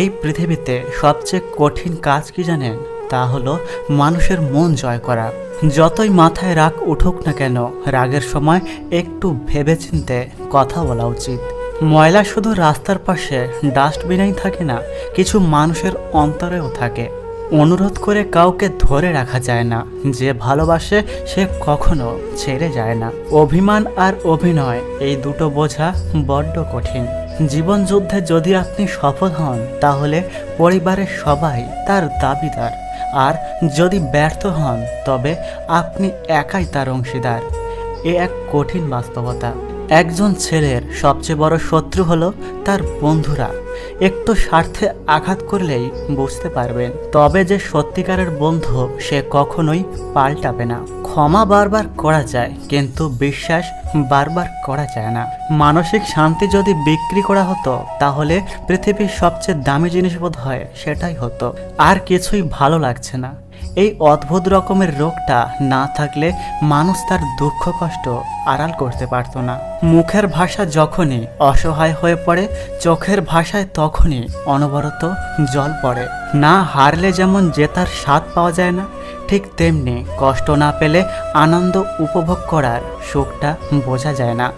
এই পৃথিবীতে সবচেয়ে কঠিন কাজ কি জানেন? তা হলো মানুষের মন জয় করা। যতই মাথায় রাগ উঠুক না কেন, রাগের সময় একটু ভেবেচিন্তে কথা বলা উচিত। ময়লা শুধু রাস্তার পাশে ডাস্টবিনেই থাকে না, কিছু মানুষের অন্তরেও থাকে। অনুরোধ করে কাউকে ধরে রাখা যায় না, যে ভালোবাসে সে কখনো ছেড়ে যায় না। অভিমান আর অভিনয়, এই দুটো বোঝা বড্ড কঠিন। জীবন যুদ্ধে যদি আপনি সফল হন, তাহলে পরিবারের সবাই তার দাবিদার, আর যদি ব্যর্থ হন তবে আপনি একাই তার অংশীদার। এ এক কঠিন বাস্তবতা। একজন ছেলের সবচেয়ে বড় শত্রু হলো তার বন্ধুরা। একটু স্বার্থে আঘাত করলেই বুঝতে পারবেন, তবে যে সত্যিকারের বন্ধু সে কখনোই পাল্টাবে না। ক্ষমা বারবার করা যায়, কিন্তু বিশ্বাস বারবার করা যায় না। মানসিক শান্তি যদি বিক্রি করা হতো, তাহলে পৃথিবীর সবচেয়ে দামি জিনিস বোধ হয় সেটাই হতো। আর কিছুই ভালো লাগছে না। এই অদ্ভুত রকমের রোগটা না থাকলে মানুষ তার দুঃখ কষ্ট আড়াল করতে পারত না। মুখের ভাষা যখনই অসহায় হয়ে পড়ে, চোখের ভাষায় তখনই অনবরত জল পড়ে। না হারলে যেমন জেতার স্বাদ পাওয়া যায় না, ঠিক তেমনি কষ্ট না পেলে আনন্দ উপভোগ করার সুখটা বোঝা যায় না।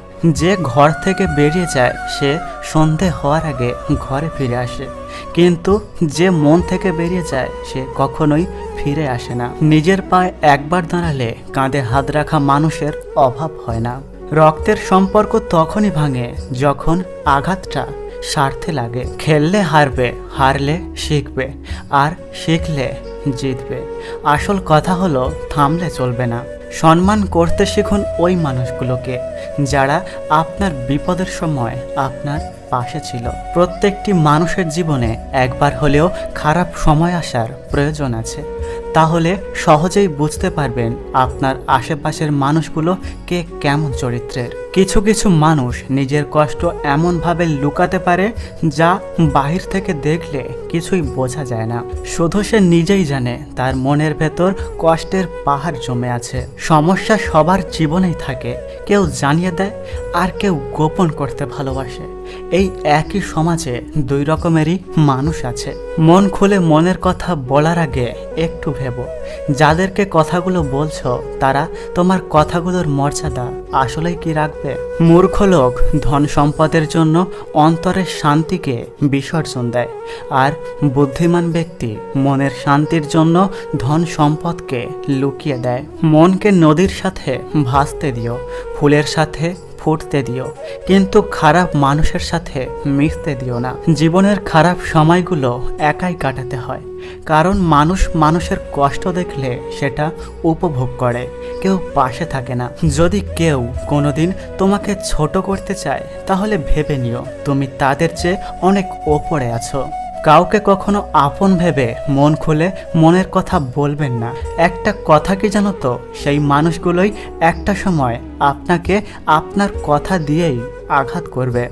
যে ঘর থেকে বেরিয়ে যায় সে সন্ধে হওয়ার আগে ঘরে ফিরে আসে, কিন্তু যে মন থেকে বেরিয়ে যায় সে কখনোই ফিরে আসে না। নিজের পায়ে একবার দাঁড়ালে কাঁধে হাত রাখা মানুষের অভাব হয় না। রক্তের সম্পর্ক তখনই ভাঙে যখন আঘাতটা স্বার্থে লাগে। খেললে হারবে, হারলে শিখবে, আর শিখলে জিতবে। আসল কথা হলো থামলে চলবে না। সম্মান করতে শিখুন ওই মানুষগুলোকে যারা আপনার বিপদের সময় আপনার পাশে ছিল। প্রত্যেকটি মানুষের জীবনে একবার হলেও খারাপ সময় আসার প্রয়োজন আছে। তাহলে সহজেই বুঝতে পারবেন আপনার আশেপাশের মানুষগুলো কে কেমন চরিত্রের। কিছু কিছু মানুষ নিজের কষ্ট এমনভাবে লুকাতে পারে যা বাহির থেকে দেখলে কিছুই বোঝা যায় না। শুধু সে নিজেই জানে তার মনের ভেতর কষ্টের পাহাড় জমে আছে। সমস্যা সবার জীবনেই থাকে, কেউ জানিয়ে দেয় আর কেউ গোপন করতে ভালোবাসে। এই একই সমাজে দুই রকমেরই মানুষ আছে। মন খুলে মনের কথা বলার আগে একটু ভেবো, যাদেরকে কথাগুলো বলছো তারা তোমার কথাগুলোর মর্যাদা আসলেই কি রাখবে? মূর্খ লোক ধন সম্পদের জন্য অন্তরের শান্তিকে বিসর্জন দেয়, আর বুদ্ধিমান ব্যক্তি মনের শান্তির জন্য ধন সম্পদকে লুকিয়ে দেয়। মনকে নদীর সাথে ভাসতে দিও, ফুলের সাথে ফুটতে দিও, কিন্তু খারাপ মানুষের সাথে মিশতে দিও না। জীবনের খারাপ সময়গুলো একাই কাটাতে হয়, কারণ মানুষ মানুষের কষ্ট দেখলে সেটা উপভোগ করে, কেউ পাশে থাকে না। যদি কেউ কোনোদিন তোমাকে ছোট করতে চায়, তাহলে ভেবে নিও তুমি তাদের চেয়ে অনেক ওপরে আছো। কাউকে কখনো আপন ভেবে মন খুলে মনের কথা বলবেন না। একটা কথা কি জানো তো, সেই মানুষগুলোই একটা সময় আপনাকে আপনার কথা দিয়েই আঘাত করবে।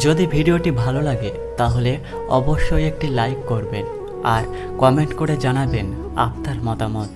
যদি ভিডিওটি ভালো লাগে তাহলে অবশ্যই একটি লাইক করবেন আর কমেন্ট করে জানাবেন আপনার মতামত।